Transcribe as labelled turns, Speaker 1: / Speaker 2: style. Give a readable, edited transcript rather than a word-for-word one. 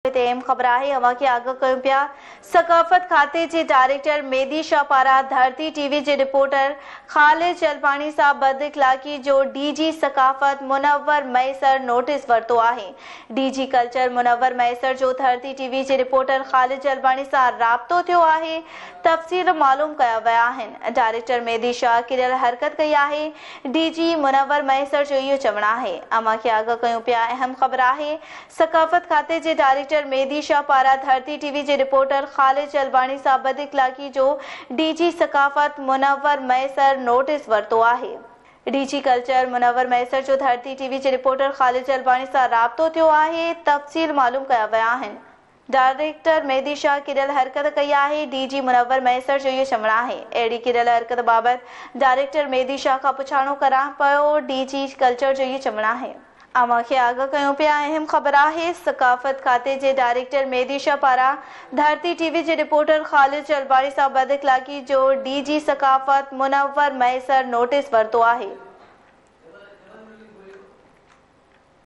Speaker 1: अहम ख़बर आहे। अवां खे आगाह कयूं पिया। सकाफ़त खाते जे डायरेक्टर मेहदी शाह पारां धरती टीवी जे रिपोर्टर ख़ालिद जलबाणी सां बद इख़लाक़ी जो डीजी सकाफ़त मुनव्वर मैसर नोटिस वरितो आहे। डीजी कल्चर मुनव्वर मैसर जो धरती टीवी जे रिपोर्टर ख़ालिद जलबाणी सां राब्तो थियो आहे। तफ़सील मालूम कया विया आहिनि। डायरेक्टर मेहदी शाह किरियल हरकत कई आहे। डीजी मुनव्वर मैसर जो इहो चवणु आहे। अवां खे आगाह कयूं पिया। अहम ख़बर आहे। सकाफ़त खाते जे डायरेक्टर मेहदी शाह पारां धरती टीवी जे रिपोर्टर ख़ालिद जलबाणी सां बद इख़लाक़ी जो डीजी सकाफ़त मुनव्वर मैसर नोटिस वरितो आहे। डीजी कल्चर मुनव्वर मैसर जो धरती टीवी जे रिपोर्टर ख़ालिद जलबाणी सां राब्तो थियो आहे। तफ़सील मालूम कया विया आहिनि। डायरेक्टर मेहदी शाह किरियल हरकत कई आहे। डीजी मुनव्वर मैसर जो इहो चवणु आहे। अहिड़ी किरियल हरकत बाबति डायरेक्टर मेहदी शाह खां पुछाणो करां पियो। डीजी कल्चर जो इहो चवणु आहे। अवां खे आगाह कयूं पिया। अहम ख़बर आहे। सकाफ़त खाते जे डायरेक्टर मेहदी शाह पारां धरती टीवी जे रिपोर्टर ख़ालिद जलबाणी सां बद इख़लाक़ी जो डीजी सकाफ़त मुनव्वर मैसर नोटिस वरितो आहे।